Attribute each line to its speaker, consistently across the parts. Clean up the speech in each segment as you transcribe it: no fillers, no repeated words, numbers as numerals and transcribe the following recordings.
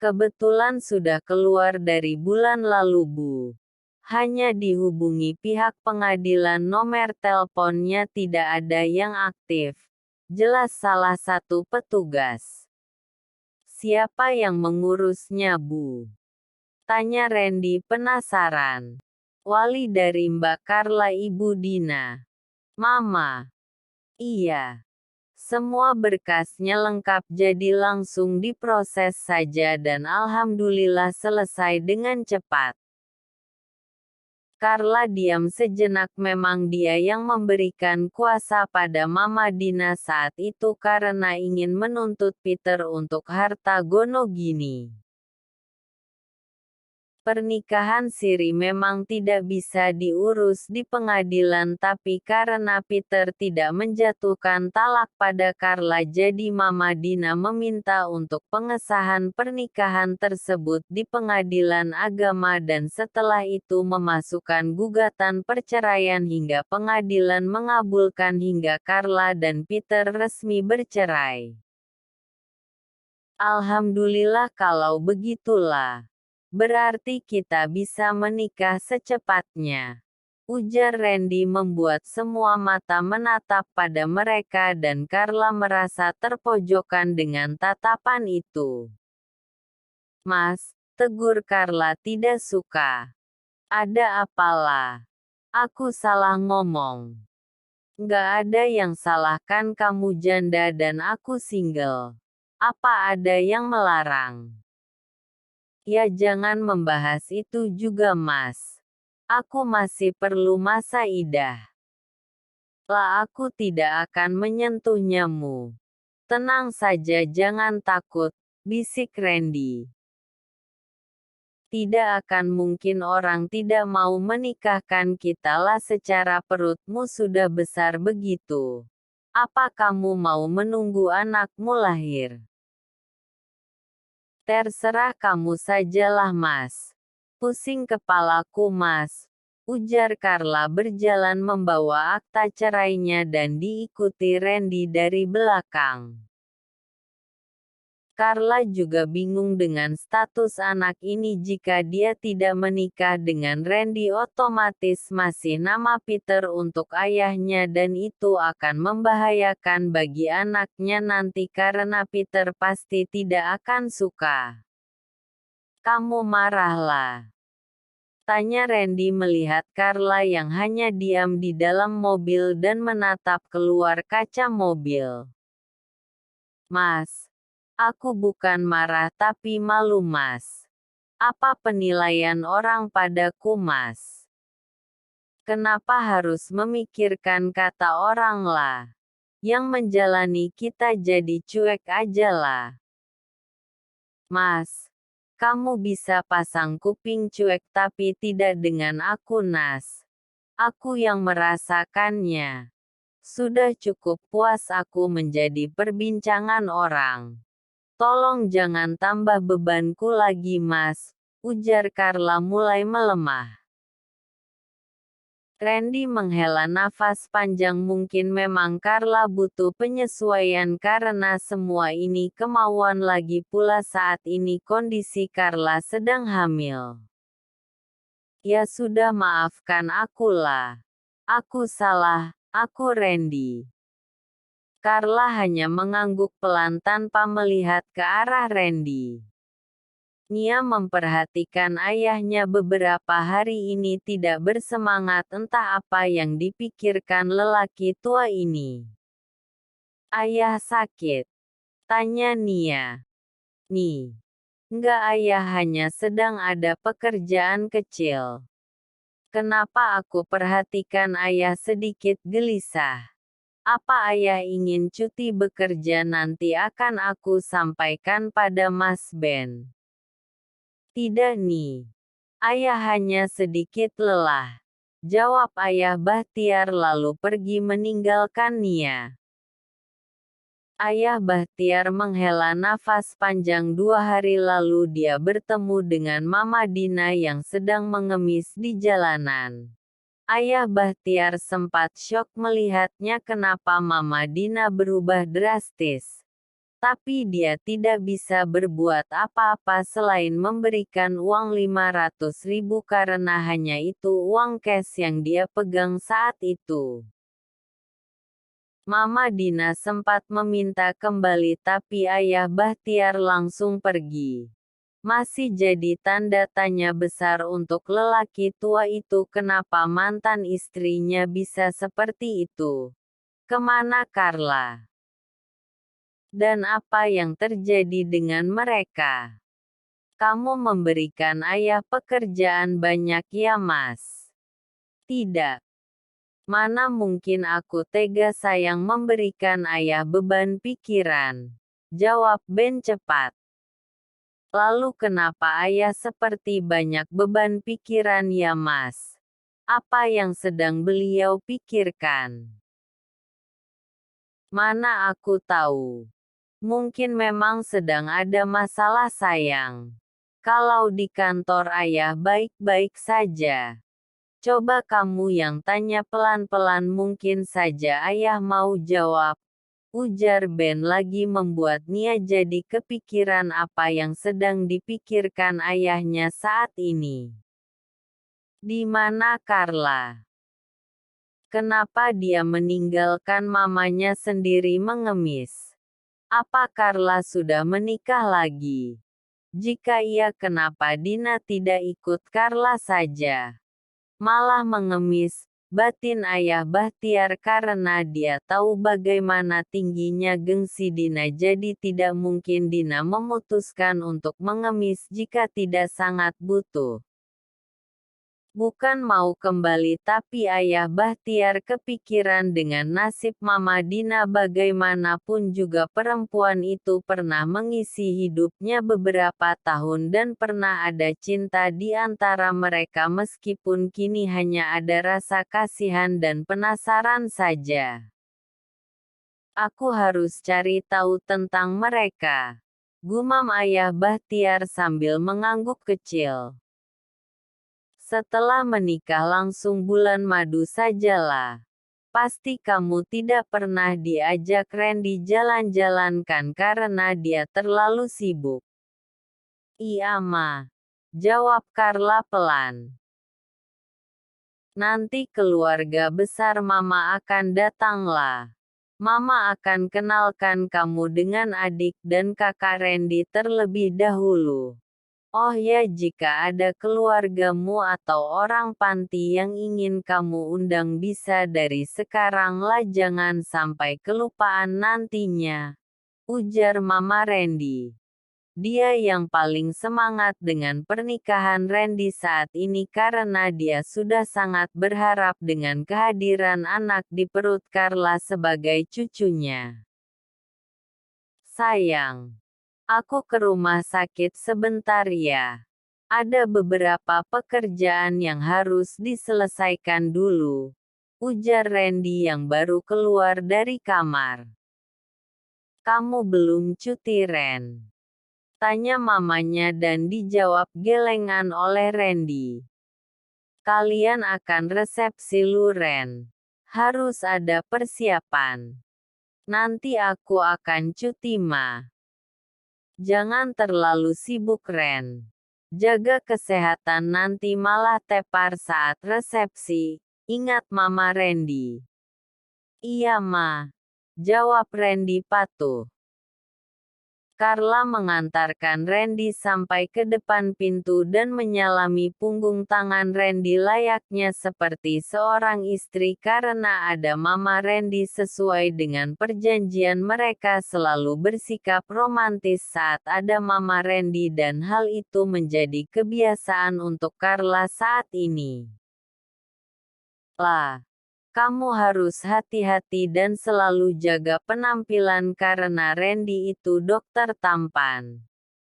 Speaker 1: Kebetulan sudah keluar dari bulan lalu Bu. Hanya dihubungi pihak pengadilan, nomor teleponnya tidak ada yang aktif. Jelas salah satu petugas. Siapa yang mengurusnya Bu? Tanya Randy penasaran. Wali dari Mbak Carla, Ibu Dina. Mama. Iya. Semua berkasnya lengkap, jadi langsung diproses saja dan alhamdulillah selesai dengan cepat. Carla diam sejenak. Memang dia yang memberikan kuasa pada Mama Dina saat itu karena ingin menuntut Peter untuk harta gono gini. Pernikahan siri memang tidak bisa diurus di pengadilan, tapi karena Peter tidak menjatuhkan talak pada Carla, jadi Mama Dina meminta untuk pengesahan pernikahan tersebut di pengadilan agama, dan setelah itu memasukkan gugatan perceraian hingga pengadilan mengabulkan hingga Carla dan Peter resmi bercerai. Alhamdulillah kalau begitulah. Berarti kita bisa menikah secepatnya, ujar Randy membuat semua mata menatap pada mereka dan Carla merasa terpojokkan dengan tatapan itu. Mas, tegur Carla tidak suka. Ada apalah? Aku salah ngomong. Nggak ada yang salah, kan kamu janda dan aku single. Apa ada yang melarang? Ya jangan membahas itu juga Mas. Aku masih perlu masa idah. Lah, aku tidak akan menyentuhnya Mu. Tenang saja, jangan takut, bisik Randy. Tidak akan mungkin orang tidak mau menikahkan kita lah, secara perutmu sudah besar begitu. Apa kamu mau menunggu anakmu lahir? Terserah kamu sajalah Mas. Pusing kepalaku Mas, ujar Carla berjalan membawa akta cerainya dan diikuti Randy dari belakang. Carla juga bingung dengan status anak ini. Jika dia tidak menikah dengan Randy, otomatis masih nama Peter untuk ayahnya, dan itu akan membahayakan bagi anaknya nanti karena Peter pasti tidak akan suka. Kamu marahlah? Tanya Randy melihat Carla yang hanya diam di dalam mobil dan menatap keluar kaca mobil. Mas, aku bukan marah tapi malu Mas. Apa penilaian orang padaku Mas? Kenapa harus memikirkan kata orang lah? Yang menjalani kita jadi cuek aja lah. Mas, kamu bisa pasang kuping cuek tapi tidak dengan aku Nas. Aku yang merasakannya. Sudah cukup puas aku menjadi perbincangan orang. Tolong jangan tambah bebanku lagi Mas, ujar Carla mulai melemah. Randy menghela nafas panjang. Mungkin memang Carla butuh penyesuaian karena semua ini kemauan, lagi pula saat ini kondisi Carla sedang hamil. Ya sudah, maafkan akulah. Aku salah, aku Randy. Carla hanya mengangguk pelan tanpa melihat ke arah Randy. Nia memperhatikan ayahnya beberapa hari ini tidak bersemangat, entah apa yang dipikirkan lelaki tua ini. Ayah sakit? Tanya Nia. Nih. Enggak, ayah hanya sedang ada pekerjaan kecil. Kenapa? Aku perhatikan ayah sedikit gelisah. Apa ayah ingin cuti bekerja? Nanti akan aku sampaikan pada Mas Ben. Tidak nih. Ayah hanya sedikit lelah. Jawab ayah Bahtiar lalu pergi meninggalkan Nia. Ayah Bahtiar menghela nafas panjang. 2 hari lalu dia bertemu dengan Mama Dina yang sedang mengemis di jalanan. Ayah Bahtiar sempat syok melihatnya. Kenapa Mama Dina berubah drastis? Tapi dia tidak bisa berbuat apa-apa selain memberikan uang 500.000 karena hanya itu uang cash yang dia pegang saat itu. Mama Dina sempat meminta kembali tapi ayah Bahtiar langsung pergi. Masih jadi tanda tanya besar untuk lelaki tua itu, kenapa mantan istrinya bisa seperti itu. Kemana Carla? Dan apa yang terjadi dengan mereka? Kamu memberikan ayah pekerjaan banyak ya Mas? Tidak. Mana mungkin aku tega sayang memberikan ayah beban pikiran. Jawab Ben cepat. Lalu kenapa ayah seperti banyak beban pikiran ya Mas? Apa yang sedang beliau pikirkan? Mana aku tahu. Mungkin memang sedang ada masalah sayang. Kalau di kantor ayah baik-baik saja. Coba kamu yang tanya pelan-pelan, mungkin saja ayah mau jawab. Ujar Ben lagi membuat Nia jadi kepikiran apa yang sedang dipikirkan ayahnya saat ini. Di mana Carla? Kenapa dia meninggalkan mamanya sendiri mengemis? Apa Carla sudah menikah lagi? Jika iya, kenapa Dina tidak ikut Carla saja? Malah mengemis, batin ayah Bahtiar karena dia tahu bagaimana tingginya gengsi Dina, jadi tidak mungkin Dina memutuskan untuk mengemis jika tidak sangat butuh. Bukan mau kembali, tapi ayah Bahtiar kepikiran dengan nasib Mama Dina. Bagaimanapun juga perempuan itu pernah mengisi hidupnya beberapa tahun dan pernah ada cinta di antara mereka, meskipun kini hanya ada rasa kasihan dan penasaran saja. Aku harus cari tahu tentang mereka, gumam ayah Bahtiar sambil mengangguk kecil. Setelah menikah langsung bulan madu sajalah. Pasti kamu tidak pernah diajak Randy jalan-jalan kan karena dia terlalu sibuk. Iya Ma, jawab Carla pelan. Nanti keluarga besar Mama akan datanglah. Mama akan kenalkan kamu dengan adik dan kakak Randy terlebih dahulu. Oh ya, jika ada keluargamu atau orang panti yang ingin kamu undang bisa dari sekarang lah, jangan sampai kelupaan nantinya. Ujar Mama Randy. Dia yang paling semangat dengan pernikahan Randy saat ini karena dia sudah sangat berharap dengan kehadiran anak di perut Carla sebagai cucunya. Sayang. Aku ke rumah sakit sebentar ya. Ada beberapa pekerjaan yang harus diselesaikan dulu. Ujar Randy yang baru keluar dari kamar. Kamu belum cuti Ren? Tanya mamanya dan dijawab gelengan oleh Randy. Kalian akan resepsi lu Ren. Harus ada persiapan. Nanti aku akan cuti Ma. Jangan terlalu sibuk Ren. Jaga kesehatan, nanti malah tepar saat resepsi. Ingat Mama Randy. Iya Ma. Jawab Randy patuh. Carla mengantarkan Randy sampai ke depan pintu dan menyalami punggung tangan Randy layaknya seperti seorang istri karena ada Mama Randy. Sesuai dengan perjanjian, mereka selalu bersikap romantis saat ada Mama Randy dan hal itu menjadi kebiasaan untuk Carla saat ini. Lah. Kamu harus hati-hati dan selalu jaga penampilan karena Randy itu dokter tampan.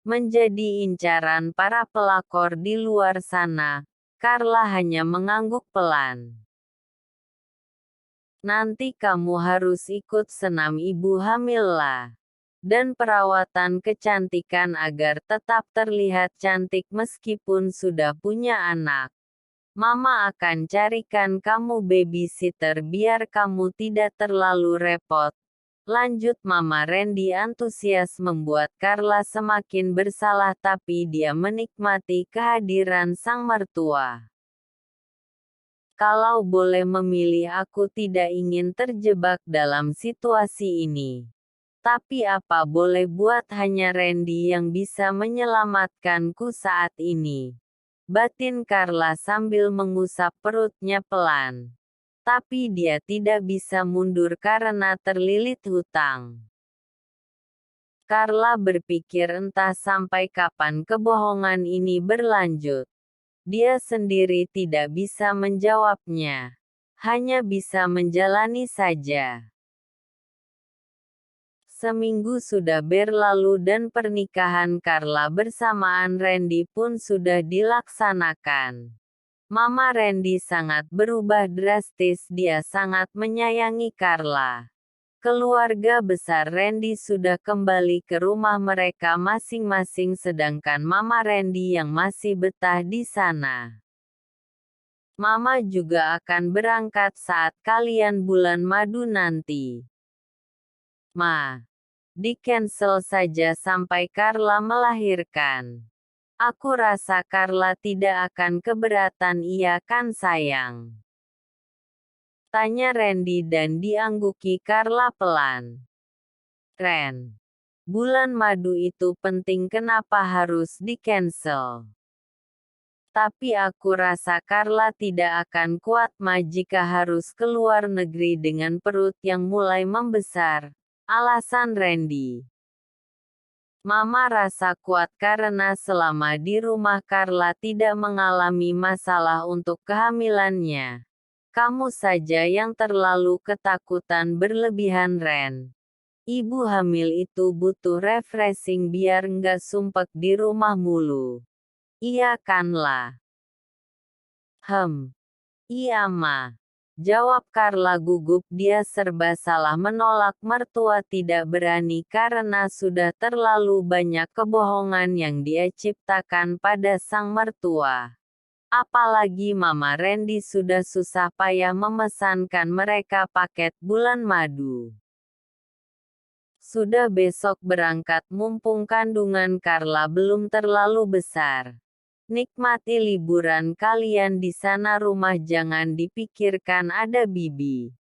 Speaker 1: Menjadi incaran para pelakor di luar sana. Carla hanya mengangguk pelan. Nanti kamu harus ikut senam ibu hamil lah. Dan perawatan kecantikan agar tetap terlihat cantik meskipun sudah punya anak. Mama akan carikan kamu babysitter biar kamu tidak terlalu repot. Lanjut Mama Randy antusias membuat Carla semakin bersalah tapi dia menikmati kehadiran sang mertua. Kalau boleh memilih aku tidak ingin terjebak dalam situasi ini. Tapi apa boleh buat hanya Randy yang bisa menyelamatkanku saat ini. Batin Carla sambil mengusap perutnya pelan. Tapi dia tidak bisa mundur karena terlilit hutang. Carla berpikir entah sampai kapan kebohongan ini berlanjut. Dia sendiri tidak bisa menjawabnya. Hanya bisa menjalani saja. Seminggu sudah berlalu dan pernikahan Carla bersamaan Randy pun sudah dilaksanakan. Mama Randy sangat berubah drastis, dia sangat menyayangi Carla. Keluarga besar Randy sudah kembali ke rumah mereka masing-masing sedangkan Mama Randy yang masih betah di sana. Mama juga akan berangkat saat kalian bulan madu nanti. Ma, di-cancel saja sampai Carla melahirkan. Aku rasa Carla tidak akan keberatan, iya kan sayang? Tanya Randy dan diangguki Carla pelan. Ren, bulan madu itu penting, kenapa harus di-cancel? Tapi aku rasa Carla tidak akan kuat Ma jika harus keluar negeri dengan perut yang mulai membesar. Alasan Randy. Mama rasa kuat karena selama di rumah Carla tidak mengalami masalah untuk kehamilannya. Kamu saja yang terlalu ketakutan berlebihan Ren. Ibu hamil itu butuh refreshing biar nggak sumpek di rumah mulu. Iya kan lah? Iya Ma. Jawab Carla gugup, dia serba salah menolak mertua tidak berani karena sudah terlalu banyak kebohongan yang dia ciptakan pada sang mertua. Apalagi Mama Randy sudah susah payah memesankan mereka paket bulan madu. Sudah besok berangkat mumpung kandungan Carla belum terlalu besar. Nikmati liburan kalian di sana, rumah jangan dipikirkan ada bibi.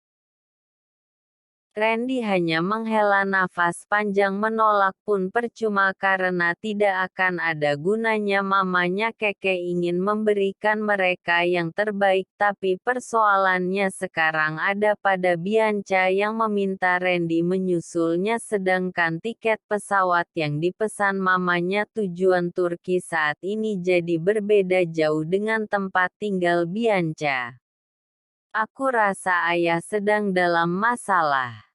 Speaker 1: Randy hanya menghela nafas panjang, menolak pun percuma karena tidak akan ada gunanya. Mamanya Keke ingin memberikan mereka yang terbaik tapi persoalannya sekarang ada pada Bianca yang meminta Randy menyusulnya sedangkan tiket pesawat yang dipesan mamanya tujuan Turki saat ini jadi berbeda jauh dengan tempat tinggal Bianca. Aku rasa ayah sedang dalam masalah.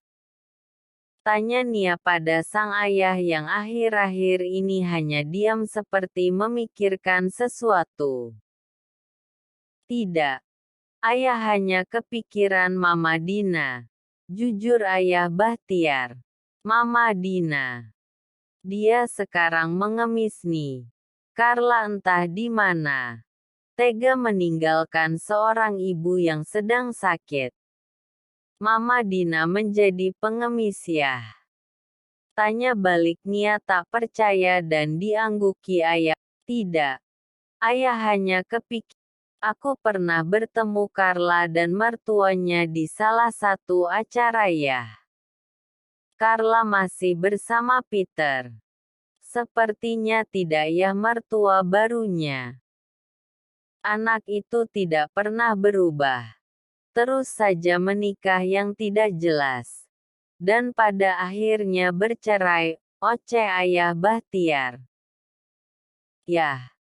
Speaker 1: Tanya Nia pada sang ayah yang akhir-akhir ini hanya diam seperti memikirkan sesuatu. Tidak. Ayah hanya kepikiran Mama Dina. Jujur ayah Bahtiar. Mama Dina. Dia sekarang mengemis nih. Carla entah di mana. Tega meninggalkan seorang ibu yang sedang sakit. Mama Dina menjadi pengemis ya? Tanya balik Nia tak percaya dan diangguki ayah. Tidak. Ayah hanya kepikir. Aku pernah bertemu Carla dan mertuanya di salah satu acara ya. Carla masih bersama Peter. Sepertinya tidak ya mertua barunya. Anak itu tidak pernah berubah. Terus saja menikah yang tidak jelas. Dan pada akhirnya bercerai, oceh ayah Bahtiar. Yah.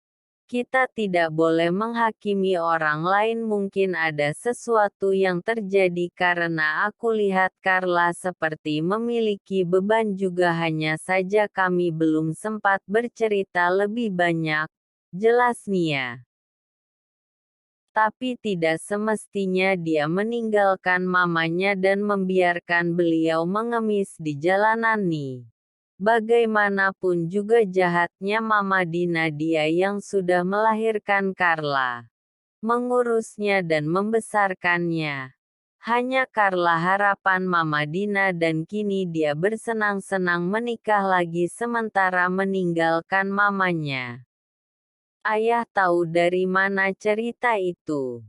Speaker 1: Kita tidak boleh menghakimi orang lain, mungkin ada sesuatu yang terjadi karena aku lihat Carla seperti memiliki beban juga, hanya saja kami belum sempat bercerita lebih banyak. Jelas Nia. Tapi tidak semestinya dia meninggalkan mamanya dan membiarkan beliau mengemis di jalanan nih. Bagaimanapun juga jahatnya Mama Dina, dia yang sudah melahirkan Carla, mengurusnya dan membesarkannya. Hanya Carla harapan Mama Dina dan kini dia bersenang-senang menikah lagi sementara meninggalkan mamanya. Ayah tahu dari mana cerita itu.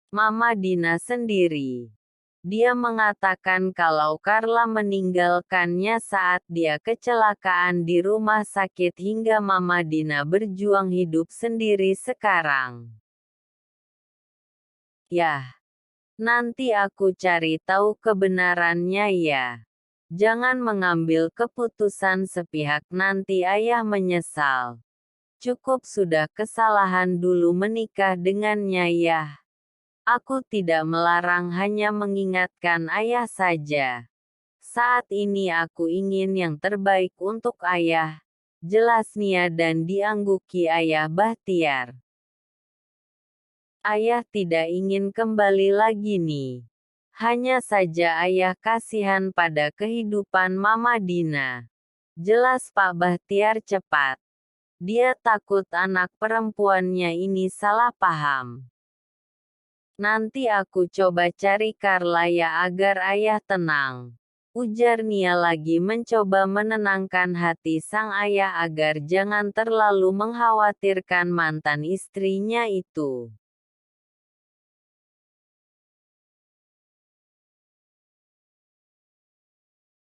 Speaker 1: Mama Dina sendiri. Dia mengatakan kalau Carla meninggalkannya saat dia kecelakaan di rumah sakit hingga Mama Dina berjuang hidup sendiri sekarang. Yah. Nanti aku cari tahu kebenarannya ya. Jangan mengambil keputusan sepihak nanti ayah menyesal. Cukup sudah kesalahan dulu menikah dengannya ya. Aku tidak melarang hanya mengingatkan ayah saja. Saat ini aku ingin yang terbaik untuk ayah. Jelas Nia dan diangguki ayah Bahtiar. Ayah tidak ingin kembali lagi nih. Hanya saja ayah kasihan pada kehidupan Mama Dina. Jelas Pak Bahtiar cepat. Dia takut anak perempuannya ini salah paham. Nanti aku coba cari Carla ya agar ayah tenang. Ujar Nia lagi mencoba menenangkan hati sang ayah agar jangan terlalu mengkhawatirkan mantan istrinya itu.